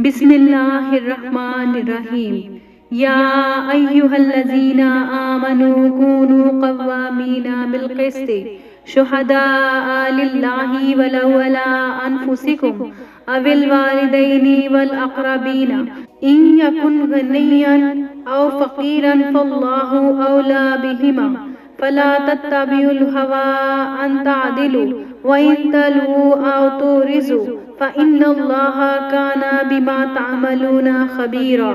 بسم اللہ الرحمن الرحیم یا ایہا الذین آمنوا کونوا قوامین بالقسط شہداء للہ ولو علی انفسکم او الوالدین والاقربین ان یکن غنیا او فقیرا فاللہ اولی بہما فلا تتبعوا الہوى ان تعدلوا وان تلووا او تعرضوا فإن اللہ کان بما تعملون خبیرا۔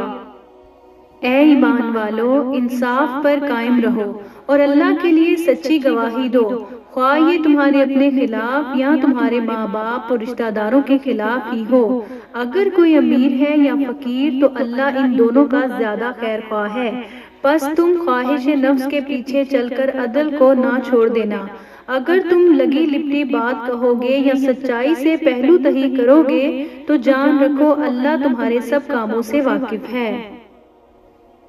اے ایمان والو، انصاف پر قائم رہو اور اللہ کے لیے سچی گواہی دو، خواہ یہ تمہارے اپنے خلاف یا تمہارے ماں باپ اور رشتہ داروں کے خلاف ہی ہو۔ اگر کوئی امیر ہے یا فقیر تو اللہ ان دونوں کا زیادہ خیر خواہ ہے، پس تم خواہش نفس کے پیچھے چل کر عدل کو نہ چھوڑ دینا۔ اگر تم لگی لپٹی بات کہو گے یا سچائی سے پہلو تہی کرو گے تو جان رکھو اللہ تمہارے سب کاموں سے واقف ہے۔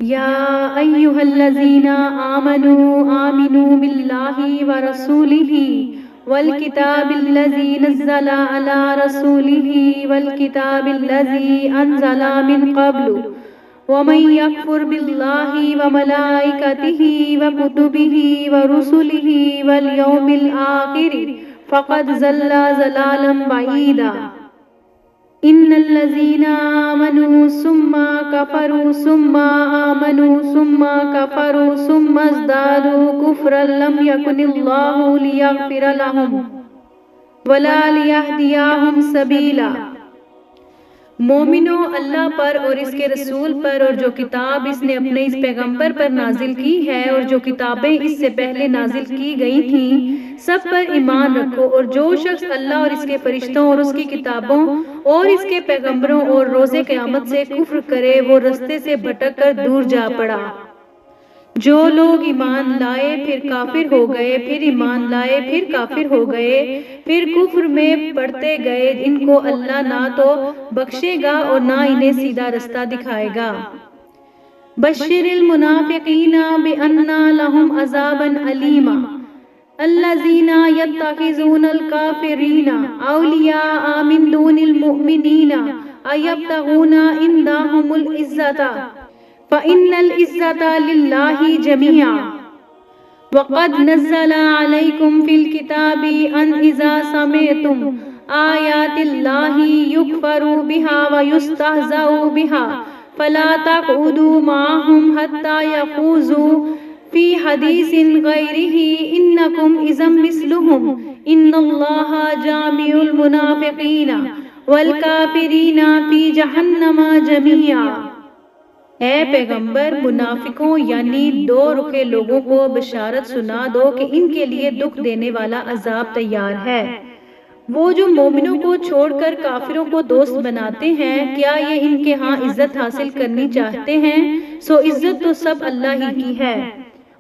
یا ایہا الذین آمنوا آمنوا باللہ ورسولہ والکتاب الذی نزل علی رسولہ والکتاب الذی انزل من قبل ومن یکفر باللہ وملائکتہ وکتبہ ورسلہ والیوم الآخر فقد ضل ضلالا بعیدا۔ ان الذین آمنوا ثم کفروا ثم آمنوا ثم کفروا ثم ازدادوا کفرا لم یکن اللہ لیغفر لهم ولا لیہدیہم سبیلا۔ مومنو، اللہ پر اور اس کے رسول پر اور جو کتاب اس نے اپنے اس پیغمبر پر نازل کی ہے اور جو کتابیں اس سے پہلے نازل کی گئی تھیں سب پر ایمان رکھو، اور جو شخص اللہ اور اس کے فرشتوں اور اس کی کتابوں اور اس کے پیغمبروں اور روز قیامت سے کفر کرے وہ رستے سے بھٹک کر دور جا پڑا۔ جو لوگ ایمان لائے پھر کافر ہو گئے، پھر ایمان لائے پھر کافر ہو گئے، پھر کفر میں پڑتے گئے، ان کو اللہ نہ تو بخشے گا اور نہ انہیں سیدھا رستہ دکھائے گا۔ بشر المنافقین بأن لهم عذابا علیما الذین یتخذون الکافرین اولیاء من دون المؤمنین ایبتغون عندهم العزۃ فإن العزة لله جميعا وقد نزل عليكم في الكتاب أن إذا سمعتم آيات الله يكفر بها ويستهزأ بها فلا تقعدوا معهم حتى يخوضوا في حديث غيره إنكم إذا مثلهم إن الله جامع المنافقين والكافرين في جهنم جميعا۔ اے پیغمبر، منافقوں یعنی دو رخے لوگوں کو بشارت سنا دو کہ ان کے لیے دکھ دینے والا عذاب تیار ہے۔ وہ جو مومنوں کو چھوڑ کر کافروں کو دوست بناتے ہیں، کیا یہ ان کے ہاں عزت حاصل کرنی چاہتے ہیں؟ سو عزت تو سب اللہ ہی کی ہے،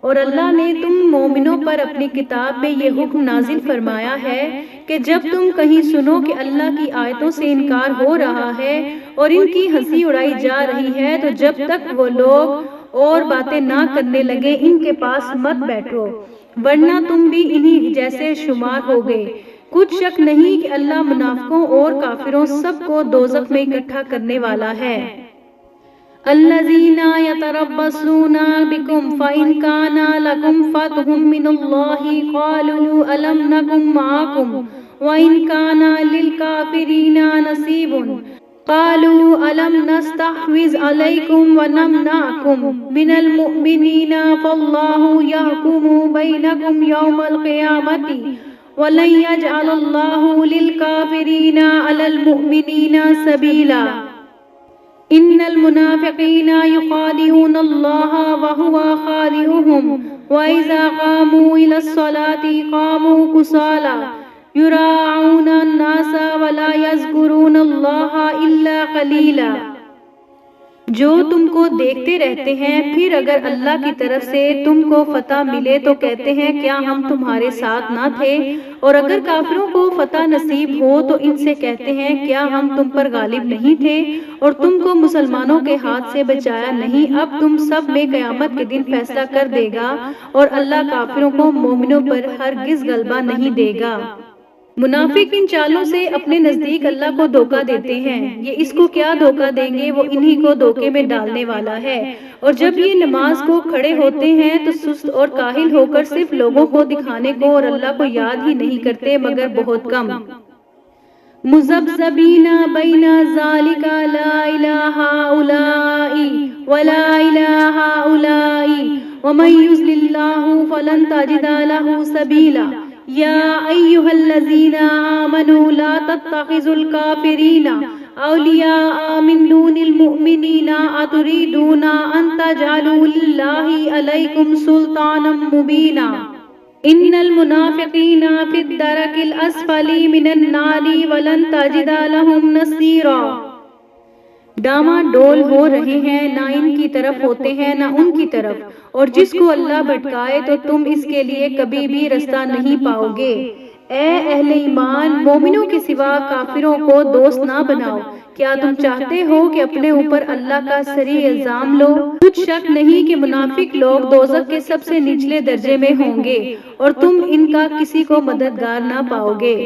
اور اللہ نے تم مومنوں پر اپنی کتاب میں یہ حکم نازل فرمایا ہے کہ جب تم کہیں سنو کہ اللہ کی آیتوں سے انکار ہو رہا ہے اور ان کی ہنسی اڑائی جا رہی ہے تو جب تک وہ لوگ اور باتیں نہ کرنے لگے ان کے پاس مت بیٹھو، ورنہ تم بھی انہی جیسے شمار ہوگے۔ کچھ شک نہیں کہ اللہ منافقوں اور کافروں سب کو دوزخ میں اکٹھا کرنے والا ہے۔ الذین یتربصون بکم فإن کان لکم فتح من اللہ قالوا ألم نکن معکم وإن کان للکافرین نصیب قالوا ألم نستحوذ علیکم ونمنعکم من المؤمنین فاللہ یحکم بینکم یوم القیامۃ ولن یجعل اللہ للکافرین علی المؤمنین سبیلا۔ ان المنافقین یخادعون اللہ وہو خادعهم وإذا قاموا إلى الصلاة قاموا کسالى یراءون الناس ولا یذکرون اللہ الا قلیلا۔ جو تم کو دیکھتے رہتے ہیں، پھر اگر اللہ کی طرف سے تم کو فتح ملے تو کہتے ہیں کیا ہم تمہارے ساتھ نہ تھے، اور اگر کافروں کو فتح نصیب ہو تو ان سے کہتے ہیں کیا ہم تم پر غالب نہیں تھے اور تم کو مسلمانوں کے ہاتھ سے بچایا نہیں۔ اب تم سب میں قیامت کے دن فیصلہ کر دے گا اور اللہ کافروں کو مومنوں پر ہرگز غلبہ نہیں دے گا۔ منافق ان چالوں سے اپنے نزدیک اللہ کو دھوکہ دیتے ہیں، یہ اس کو کیا دھوکہ دیں گے، وہ انہی کو دھوکے میں ڈالنے والا ہے۔ اور جب یہ نماز کو کھڑے ہوتے ہیں تو سست اور کاہل ہو کر صرف لوگوں کو دکھانے کو اور اللہ کو یاد ہی نہیں کرتے مگر بہت کم۔ مذبذبین بین ذالک لا الہ ہؤلاء ولا الہ ہؤلاء ومن یضلل اللہ فلن تجد له سبیلا یا ایھا الذین آمنوا لا تتخذوا الکافرین اولیاء من دون المؤمنین اتریدون ان تجعلوا للہ علیکم سلطانا مبینا ان المنافقین فی الدرک الاسفل من النار ولن تجد لهم نصیرا۔ ڈاما ڈول ہو رہے ہیں، نہ ان کی طرف ہوتے ہیں نہ ان کی طرف، اور جس کو اللہ بھٹکائے تو تم اس کے لیے کبھی بھی رستہ نہیں پاؤ گے۔ اے اہل ایمان، مومنوں کے سوا کافروں کو دوست نہ بناؤ۔ کیا تم چاہتے ہو کہ اپنے اوپر اللہ کا صریح الزام لو؟ کچھ شک نہیں کہ منافق لوگ دوزخ کے سب سے نچلے درجے میں ہوں گے اور تم ان کا کسی کو مددگار نہ پاؤ گے۔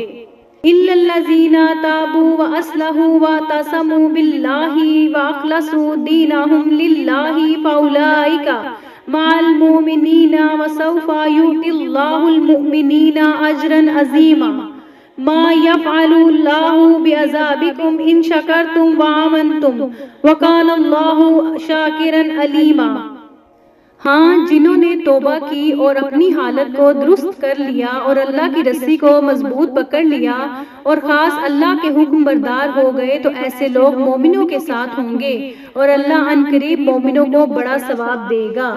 إِلَّا الَّذِينَ تَابُوا وَأَصْلَحُوا وَاعْتَصَمُوا بِاللَّهِ وَأَخْلَصُوا دِينَهُمْ لِلَّهِ فَأُولَئِكَ مَعَ الْمُؤْمِنِينَ وَسَوْفَ يُؤْتِ اللَّهُ الْمُؤْمِنِينَ أَجْرًا عَظِيمًا مَا يَفْعَلُ اللَّهُ بِعَذَابِكُمْ إِن شَكَرْتُمْ وَآمَنْتُمْ وَكَانَ اللَّهُ شَاكِرًا عَلِيمًا۔ ہاں، جنہوں نے توبہ کی اور اپنی حالت کو درست کر لیا اور اللہ کی رسی کو مضبوط پکڑ لیا اور خاص اللہ کے حکم بردار ہو گئے تو ایسے لوگ مومنوں کے ساتھ ہوں گے اور اللہ عنقریب قریب مومنوں کو بڑا ثواب دے گا۔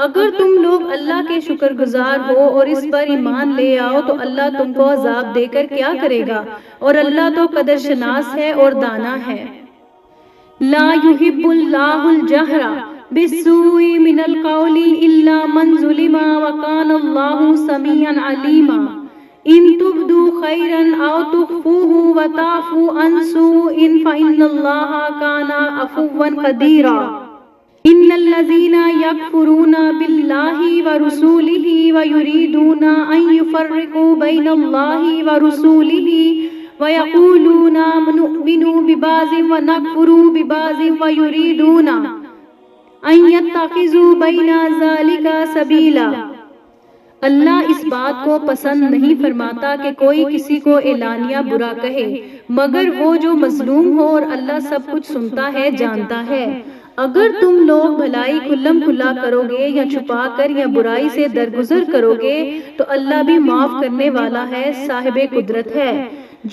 اگر تم لوگ اللہ کے شکر گزار ہو اور اس پر ایمان لے آؤ تو اللہ تم کو عذاب دے کر کیا کرے گا، اور اللہ تو قدر شناس ہے اور دانا ہے۔ لا يحب اللہ الجہر بالسوء من القول الا من ظلم وكان اللہ سمیعا علیما ان تبدوا خیرا او تخفوه وتعفوا عن سوء فإن اللہ كان عفوا قدیرا۔ ان الذين يكفرون بالله ورسوله ويريدون ان يفرقوا بين الله ورسوله ويقولون نؤمن ببعض ونكفر ببعض ويريدون ان يتخذوا بين ذلك سبيلا۔ اللہ اس بات کو پسند نہیں فرماتا کہ کوئی کسی کو اعلانیہ برا کہے مگر وہ جو مظلوم ہو، اور اللہ سب کچھ سنتا ہے، جانتا ہے۔ اگر تم لوگ بھلائی کھلم کھلا کرو گے یا چھپا کر یا برائی سے درگزر کرو گے تو اللہ بھی معاف کرنے والا ہے، صاحب قدرت ہے۔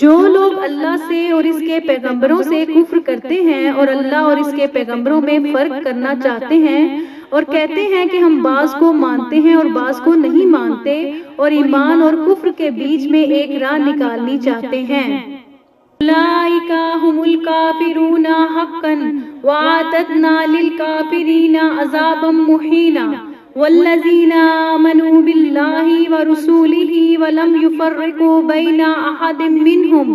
جو لوگ اللہ سے اور اس کے پیغمبروں سے کفر کرتے ہیں اور اللہ اور اس کے پیغمبروں میں فرق کرنا چاہتے ہیں اور کہتے ہیں کہ ہم بعض کو مانتے ہیں اور بعض کو نہیں مانتے اور ایمان اور کفر کے بیچ میں ایک راہ نکالنی چاہتے ہیں، اولئک هم الکافرون حقا واعتدنا للکافرین عذابا مہینا والذین آمنوا باللہ ورسولہ ولم یفرقوا بین احد منہم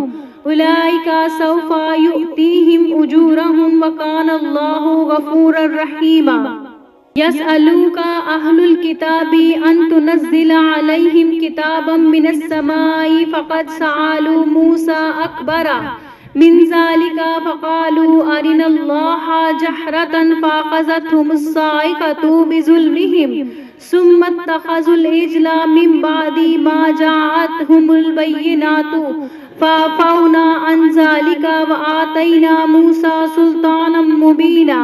اولئک سوف یؤتیہم اجورہم وکان اللہ غفورا رحیما۔ یسألوک اہل الکتاب ان تنزل علیہم کتابا من السماء فقد سألوا موسیٰ اکبر من ذلك فقالوا أرنا الله جهرة فأخذتهم الصاعقة بظلمهم ثم اتخذوا العجل من بعد ما جاءتهم البينات فعفونا عن ذلك وآتينا موسى سلطانا مبينا۔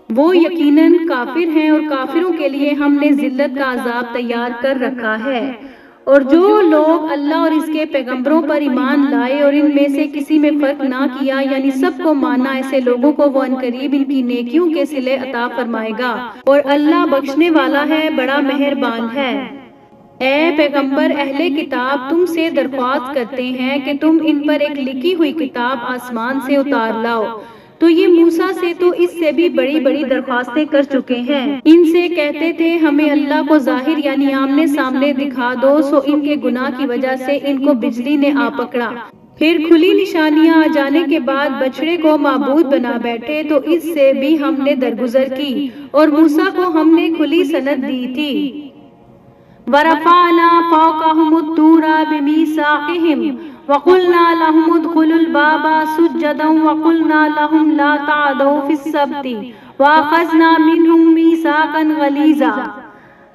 وہ یقیناً کافر ہیں اور کافروں کے لیے ہم نے ذلت کا عذاب تیار کر رکھا ہے، اور جو لوگ اللہ اور اس کے پیغمبروں پر ایمان لائے اور ان میں سے کسی میں فرق نہ کیا یعنی سب کو مانا، ایسے لوگوں کو وہ عنقریب ان کی نیکیوں کے صلے عطا فرمائے گا، اور اللہ بخشنے والا ہے، بڑا مہربان ہے۔ اے پیغمبر، اہل کتاب تم سے درخواست کرتے ہیں کہ تم ان پر ایک لکھی ہوئی کتاب آسمان سے اتار لاؤ، تو یہ موسیٰ سے تو اس سے بھی بڑی بڑی درخواستیں کر چکے ہیں۔ ان سے کہتے تھے ہمیں اللہ کو ظاہر یعنی آمنے سامنے دکھا دو، سو ان کے گناہ کی وجہ سے ان کو بجلی نے آ پکڑا، پھر کھلی نشانیاں آ جانے کے بعد بچڑے کو معبود بنا بیٹھے، تو اس سے بھی ہم نے درگزر کی، اور موسیٰ کو ہم نے کھلی سند دی تھی۔ ورفعنا فوقهم الطور بميثاقهم وقلنا لهم ادخلوا الباب سجدا وقلنا لهم لا تعدوا في السبت وأخذنا منهم ميثاقا غليظا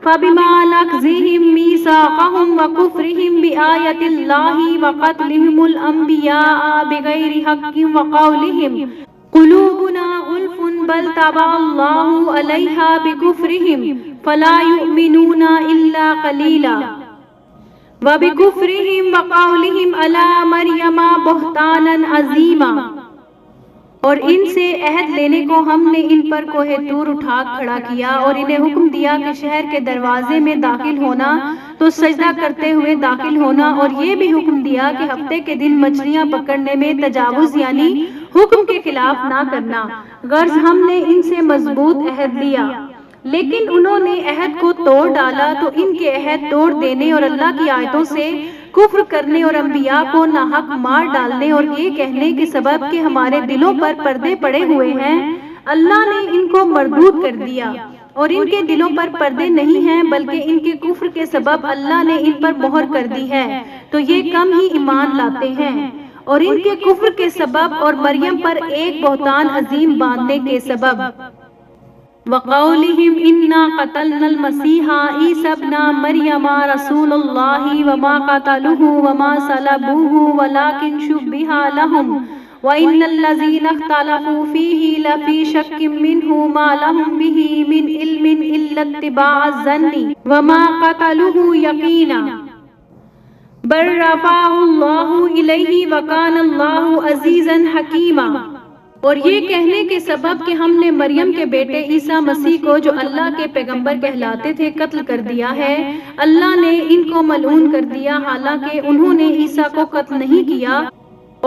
فبما نقضهم ميثاقهم وكفرهم بآيات الله وقتلهم الأنبياء بغير حق وقولهم قلوبنا غلف بل طبع الله عليها بكفرهم فلا يؤمنون إلا قليلا وبكفرهم وقولهم على مريم بہتانا عظیما۔ اور ان سے عہد لینے کو ہم نے ان پر کوہ طور اٹھا کھڑا کیا اور انہیں حکم دیا کہ شہر کے دروازے میں داخل ہونا تو سجدہ کرتے ہوئے داخل ہونا، اور یہ بھی حکم دیا کہ ہفتے کے دن مچھلیاں پکڑنے میں تجاوز یعنی حکم کے خلاف نہ کرنا۔ غرض ہم نے ان سے مضبوط عہد لیا، لیکن انہوں نے عہد کو توڑ ڈالا تو ان کے عہد توڑ دینے اور اللہ کی آیتوں سے کفر کرنے اور انبیاء کو ناحق مار ڈالنے اور یہ کہنے کے سبب کہ ہمارے دلوں پر پردے پڑے ہوئے ہیں، اللہ نے ان کو مردود کر دیا، اور ان کے دلوں پر پردے نہیں ہیں بلکہ ان کے کفر کے سبب اللہ نے ان پر مہر کر دی ہے، تو یہ کم ہی ایمان لاتے ہیں، اور ان کے کفر کے سبب اور مریم پر ایک بہتان عظیم باندھنے کے سبب۔ وَقَوْلِهِمْ إِنَّا قَتَلْنَا الْمَسِيحَ عِيسَى ابْنَ مَرْيَمَ رَسُولَ اللَّهِ وَمَا قَتَلُوهُ وَمَا صَلَبُوهُ وَلَكِنْ شُبِّهَ لَهُمْ وَإِنَّ الَّذِينَ اخْتَلَفُوا فِيهِ لَفِي شَكٍّ مِّنْهُ مَا لَهُم بِهِ مِنْ عِلْمٍ إِلَّا اتِّبَاعَ الظَّنِّ وَمَا قَتَلُوهُ يَقِينًا بَل رَّفَعَهُ اللَّهُ إِلَيْهِ وَكَانَ اللَّهُ عَزِيزًا حَكِيمًا۔ اور یہ کہنے کے سبب کہ ہم نے مریم کے بیٹے عیسیٰ مسیح کو جو اللہ کے پیغمبر کہلاتے تھے قتل کر دیا ہے، اللہ نے ان کو ملعون کر دیا، حالانکہ انہوں نے عیسیٰ کو قتل نہیں کیا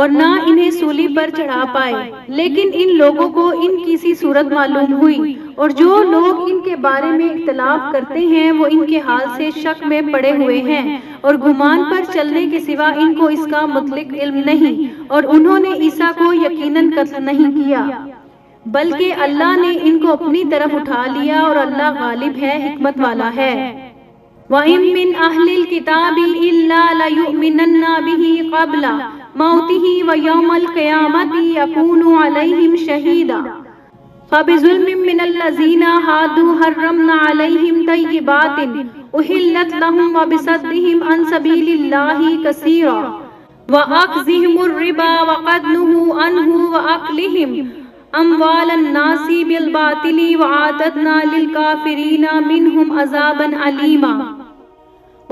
اور نہ انہیں سولی پر چڑھا پائے، لیکن ان لوگوں کو ان کی سی صورت معلوم ہوئی، اور جو لوگ ان کے بارے میں اختلاف کرتے ہیں وہ ان کے حال سے شک میں پڑے ہوئے ہیں، اور گمان پر چلنے کے سوا ان کو اس کا مطلق علم نہیں، اور انہوں نے عیسیٰ کو یقیناً قتل نہیں کیا بلکہ اللہ نے ان کو اپنی طرف اٹھا لیا، اور اللہ غالب ہے، حکمت والا ہے۔ وَإِن مِّنْ أَهْلِ الْكِتَابِ إِلَّا لَيُؤْمِنَنَّ بِهِ قَبْلَ مَوْتِهِ وَيَوْمَ الْقِيَامَةِ يَكُونُ عَلَيْهِمْ شَهِيدًا فَبِظُلْمٍ مِّنَ الَّذِينَ هَادُوا حَرَّمْنَا عَلَيْهِمْ طَيِّبَاتٍ أُحِلَّتْ لَهُمْ وَبِصَدِّهِمْ عَن سَبِيلِ اللَّهِ كَثِيرًا وَأَخْذِهِمُ الرِّبَا وَقَدْ نُهُوا عَنْهُ وَأَكْلِهِمْ أَمْوَالَ النَّاسِ بِالْبَاطِلِ وَأَعْتَدْنَا لِلْكَافِرِينَ مِنْهُمْ عَذَابًا أَلِيمًا۔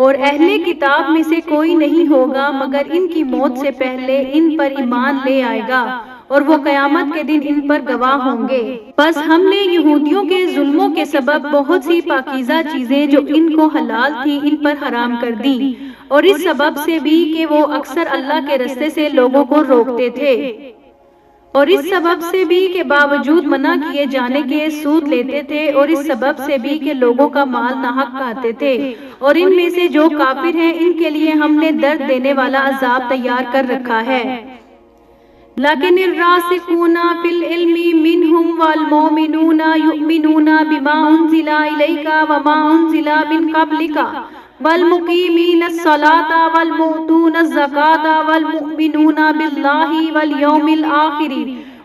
اور اہل کتاب میں سے کوئی نہیں ہوگا مگر ان کی موت سے پہلے ان پر ایمان لے آئے گا، اور وہ قیامت کے دن ان پر گواہ ہوں گے۔ بس ہم نے یہودیوں کے ظلموں کے سبب بہت سی پاکیزہ چیزیں جو ان کو حلال تھی ان پر حرام کر دیں، اور اس سبب سے بھی کہ وہ اکثر اللہ کے رستے سے لوگوں کو روکتے تھے، اور اس سبب سے بھی کہ باوجود منع کیے جانے کے سود لیتے تھے، اور اس سبب سے بھی کہ لوگوں کا مال ناحق کھاتے تھے، اور ان میں سے جو کافر ہیں ان کے لیے ہم نے درد دینے والا عذاب تیار کر رکھا ہے۔ لیکن الراسخون فی العلم منہم والمؤمنون یؤمنون بما انزل الیک وما انزل من قبلک والمقیمین الصلاة والمؤتون الزکاة والمؤمنون باللہ والیوم الآخر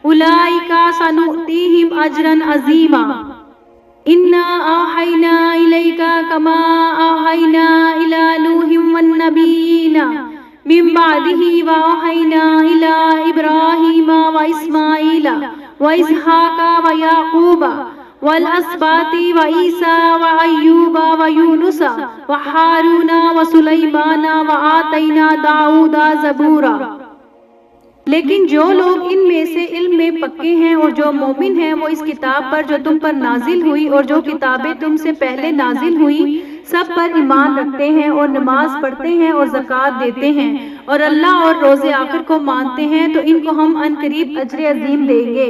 اولئک سنؤتیہم اجرا عظیما۔ انا اوحینا الیک کما اوحینا الی نوح والنبیین من بعدہ واوحینا الی ابراہیم واسماعیل واسحاق ویعقوب والاسباط وعیسیٰ وایوب ویونس وہارون وسلیمان وآتینا داؤد زبورا۔ لیکن جو لوگ ان میں سے علم میں پکے ہیں اور جو مومن ہیں وہ اس کتاب پر جو تم پر نازل ہوئی اور جو کتابیں تم سے پہلے نازل ہوئی سب پر ایمان رکھتے ہیں اور نماز پڑھتے ہیں اور زکوٰۃ دیتے ہیں اور اللہ اور روز آخر کو مانتے ہیں تو ان کو ہم عنقریب اجر عظیم دیں گے۔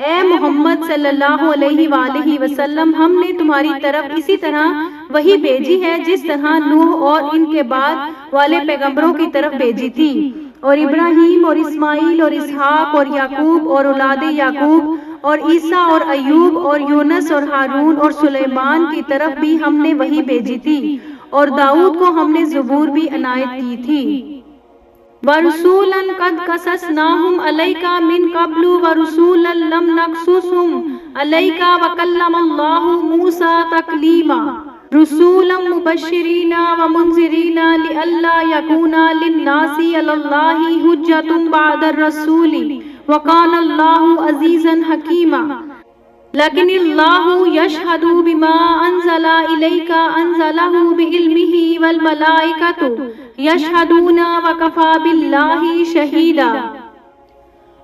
اے محمد صلی اللہ علیہ وآلہ وسلم، ہم نے تمہاری طرف اسی طرح وحی بھیجی ہے جس طرح نوح اور ان کے بعد والے پیغمبروں کی طرف بھیجی تھی، اور ابراہیم اور اسماعیل اور اسحاق اور یعقوب اور اولاد یعقوب اور عیسیٰ اور ایوب اور یونس اور ہارون اور سلیمان کی طرف بھی ہم نے وحی بھیجی تھی، اور داؤد کو ہم نے زبور بھی عنایت کی تھی۔ وَرُسُولًا قَدْ قَصَصْنَاهُمْ عَلَيْكَ مِنْ قَبْلُ وَرُسُولًا لَمْ نَقْصُصْهُمْ عَلَيْكَ وَكَلَّمَ اللَّهُ مُوسَىٰ تَكْلِيمًا رُسُولًا مُبَشِّرِينَ وَمُنذِرِينَ لِئَلَّا يَكُونَ لِلنَّاسِ عَلَى اللَّهِ حُجَّةٌ بَعْدَ الرَّسُولِ وَكَانَ اللَّهُ عَزِيزًا حَكِيمًا لیکن اللہ یشہد بما انزل الیک انزلہ بعلمہ والملائکۃ یشہدون وکفی باللہ شہیدا۔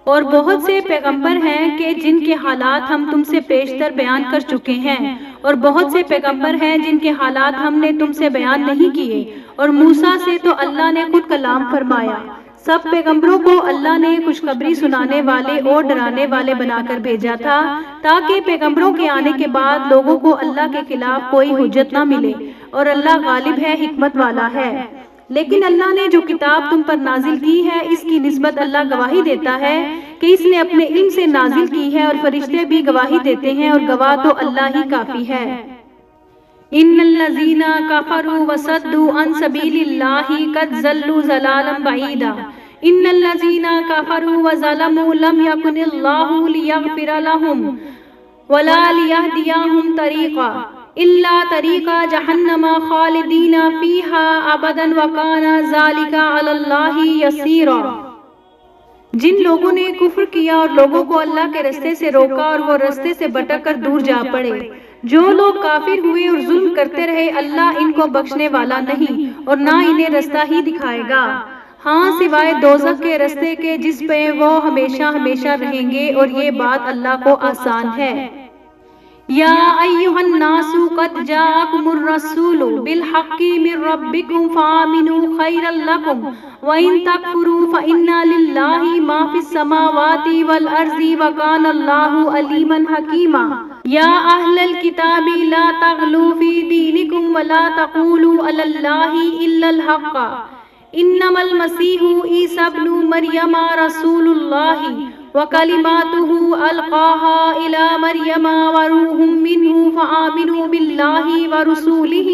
اور بہت سے پیغمبر ہیں کہ جن کے حالات ہم تم سے پیشتر بیان کر چکے ہیں، اور بہت سے پیغمبر ہیں جن کے حالات ہم نے تم سے بیان نہیں کیے، اور موسیٰ سے تو اللہ نے خود کلام فرمایا۔ سب پیغمبروں کو اللہ نے خوشخبری سنانے والے اور ڈرانے والے بنا کر بھیجا تھا، تاکہ پیغمبروں کے آنے کے بعد لوگوں کو اللہ کے خلاف کوئی حجت نہ ملے، اور اللہ غالب ہے، حکمت والا ہے۔ لیکن اللہ نے جو کتاب تم پر نازل کی ہے، اس کی نسبت اللہ گواہی دیتا ہے کہ اس نے اپنے علم سے نازل کی ہے، اور فرشتے بھی گواہی دیتے ہیں، اور گواہ تو اللہ ہی کافی ہے۔ ان الذین کفروا وصدوا عن سبیل اللہ قد ضلوا ضلالا بعیدا ان الذین کفروا وظلموا لم یکن اللہ لیغفر لهم ولا لیہدیہم طریقا الا طریق جہنم خالدین فیہا ابدا وکان ذلک علی اللہ یسیرا۔ جن لوگوں نے کفر کیا اور لوگوں کو اللہ کے رستے سے روکا اور وہ رستے سے بھٹک کر دور جا پڑے، جو لوگ کافر ہوئے اور ظلم کرتے رہے، اللہ ان کو بخشنے والا نہیں اور نہ انہیں رستہ ہی دکھائے گا، ہاں سوائے دوزخ کے رستے کے جس پہ وہ ہمیشہ ہمیشہ رہیں گے، اور یہ بات اللہ کو آسان ہے۔ یا ایھا الناس قد جاءکم الرسول بالحق من ربکم فآمنوا خیرا لکم وإن تکفروا فإن للہ ما فی السماوات والارض وکان اللہ علیما حکیما۔ یا اہل الکتاب لا تغلوا فی دینکم ولا تقولوا علی اللہ الا الحق انما المسیح عیسی ابن مریم رسول اللہ وکلماتہ القاہا الی مریم وروح منہ فآمنوا باللہ ورسولہ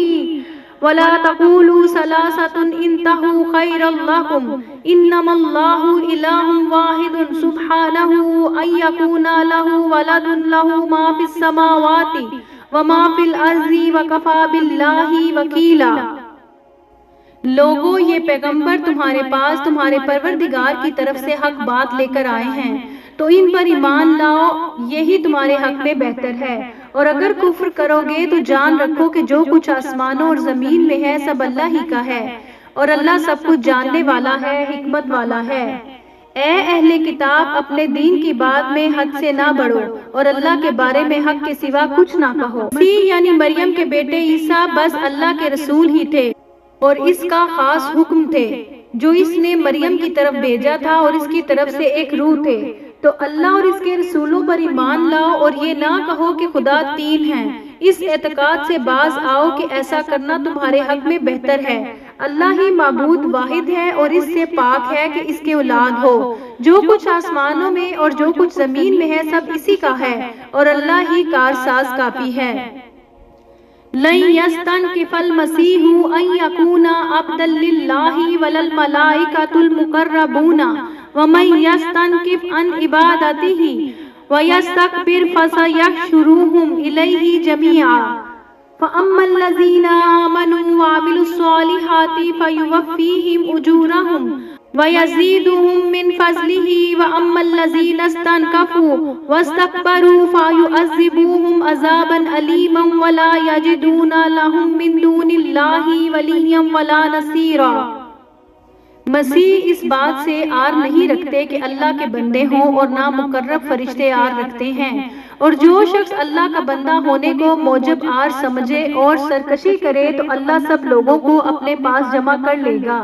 ولا تقولوا ثلاثۃ انتہوا خیرا لکم انما اللہ الہ واحد سبحانہ ان یکون لہ ولد لہ ما فی السماوات وما فی الارض وکفی باللہ وکیلا۔ لوگو، یہ پیغمبر تمہارے پاس تمہارے پروردگار کی طرف سے حق بات لے کر آئے ہیں، تو ان پر ایمان لاؤ، یہی تمہارے حق میں بہتر ہے۔ اور اگر کفر کرو گے تو جان رکھو کہ جو کچھ آسمانوں اور زمین میں ہے سب اللہ ہی کا ہے، اور اللہ سب کچھ جاننے والا ہے، حکمت والا ہے۔ اے اہل کتاب، اپنے دین کی بات میں حد سے نہ بڑھو اور اللہ کے بارے میں حق کے سوا کچھ نہ کہو۔ مسیح یعنی مریم کے بیٹے عیسیٰ بس اللہ کے رسول ہی تھے، اور اس کا خاص حکم تھے جو اس نے مریم کی طرف بھیجا تھا، اور اس کی طرف سے ایک روح تھے۔ تو اللہ اور اس کے رسولوں پر ایمان لاؤ، اور یہ نہ کہو کہ خدا تین ہیں۔ اس اعتقاد سے باز آؤ کہ ایسا کرنا تمہارے حق میں بہتر ہے۔ اللہ ہی معبود واحد ہے، اور اس سے پاک ہے کہ اس کے اولاد ہو۔ جو کچھ آسمانوں میں اور جو کچھ زمین میں ہے سب اسی کا ہے، اور اللہ ہی کارساز کافی ہے۔ لن یستنکف المسیح ان یکون عبدا للہ ولا الملائکۃ المقربون ومن یستنکف عن عبادتہ ویستکبر فسیحشرهم الیہ جمیعا۔ فاما الذین آمنوا وعملوا الصالحات فیوفیہم اجورہم وَيَزِيدُهُم مِّن فَضْلِهِ وَأَمَّا الَّذِينَ اسْتَنكَفُوا وَاسْتَكْبَرُوا فَيُعَذِّبُهُمْ عَذَابًا أَلِيمًا وَلَا يَجِدُونَ لَهُم مِّن دُونِ اللَّهِ وَلِيًّا وَلَا نَصِيرًا۔ مسیح اس بات سے آر نہیں رکھتے کہ اللہ کے بندے ہوں، اور نہ مقرب فرشتے آر رکھتے ہیں، اور جو شخص اللہ کا بندہ ہونے کو موجب آر سمجھے اور سرکشی کرے تو اللہ سب لوگوں کو اپنے پاس جمع کر لے گا۔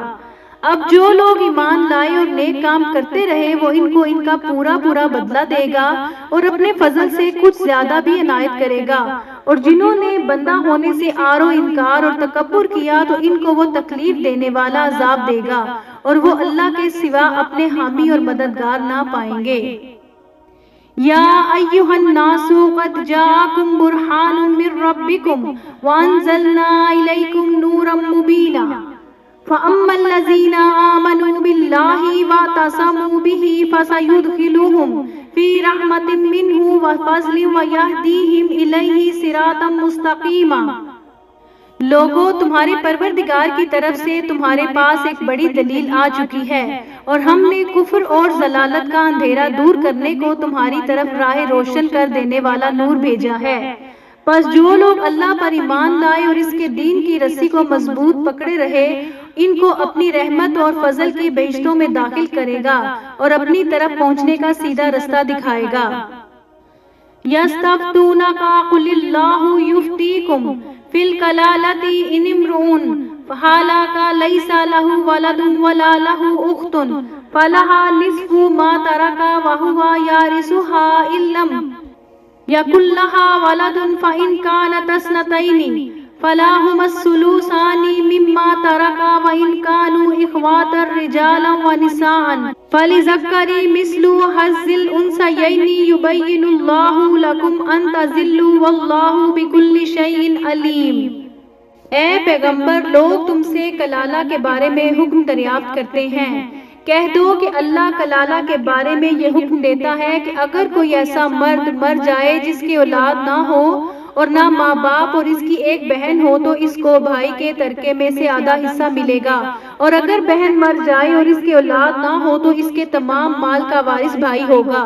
اب جو لوگ ایمان لائے اور نیک کام کرتے رہے وہ ان کو ان کا پورا پورا بدلہ دے گا، اور اپنے فضل سے کچھ زیادہ بھی عنایت کرے گا۔ اور جنہوں نے بندہ ہونے سے آر و انکار اور تکبر کیا تو ان کو وہ تکلیف دینے والا عذاب دے گا، اور وہ اللہ کے سوا اپنے حامی اور مددگار نہ پائیں گے۔ یا ایھا الناس قد جاءکم برہان من ربکم وانزلنا الیکم نورا مبینا فَأَمَّا الَّذِينَ آمَنُوا بِاللَّهِ وَاعْتَصَمُوا بِهِ فَسَيُدْخِلُهُمْ فِي رَحْمَةٍ مِّنْهُ وَفَضْلٍ وَيَهْدِيهِمْ إِلَيْهِ صِرَاطًا مُسْتَقِيمًا۔ لوگوں، تمہارے پروردگار کی طرف سے تمہارے پاس ایک بڑی دلیل آ چکی ہے، اور ہم نے کفر اور ضلالت کا اندھیرا دور کرنے کو تمہاری طرف راہ روشن کر دینے والا نور بھیجا ہے۔ پس جو لوگ اللہ پر ایمان لائے اور اس کے دین کی رسی کو مضبوط پکڑے رہے، ان کو اپنی رحمت اور فضل کی بہشتوں میں داخل کرے گا اور اپنی طرف پہنچنے کا سیدھا رستہ دکھائے گا۔ یستفتونک قل اللہ یفتیکم فی الکلالۃ ان امرؤ ہلک لیس لہ ولد ولا لہ اخت فلہا نصف ما ترک وہو یرثها ان لم یکن لہا ولد فإن کانت اثنتین فلہما الثلثان مما ترک وإن كانوا إخوة رجالا ونساء فللذکر مثل حظ الأنثيين يبين الله لكم أن تضلوا والله بكل شيء عليم۔ اے پیغمبر، لوگ تم سے کلالہ کے بارے میں حکم دریافت کرتے ہیں، کہہ دو کہ اللہ کلالہ کے بارے میں یہ حکم دیتا ہے کہ اگر کوئی ایسا مرد مر جائے جس کی اولاد نہ ہو اور نہ ماں باپ اور اس کی ایک بہن ہو تو اس کو بھائی کے ترکے میں سے آدھا حصہ ملے گا، اور اگر بہن مر جائے اور اس کی اولاد نہ ہو تو اس کے تمام مال کا وارث بھائی ہوگا،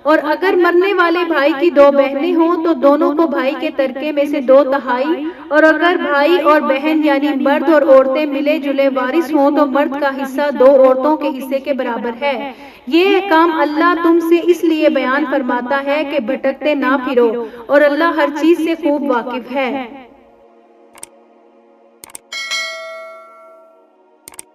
اور اگر مرنے والے بھائی کی دو بہنیں ہوں تو دونوں کو بھائی کے ترکے میں سے 2/3، اور اگر بھائی اور بہن یعنی مرد اور عورتیں ملے جلے وارث ہوں تو مرد کا حصہ 2 عورتوں کے حصے کے برابر ہے۔ یہ احکام اللہ تم سے اس لیے بیان فرماتا ہے کہ بھٹکتے نہ پھرو، اور اللہ ہر چیز سے خوب واقف ہے۔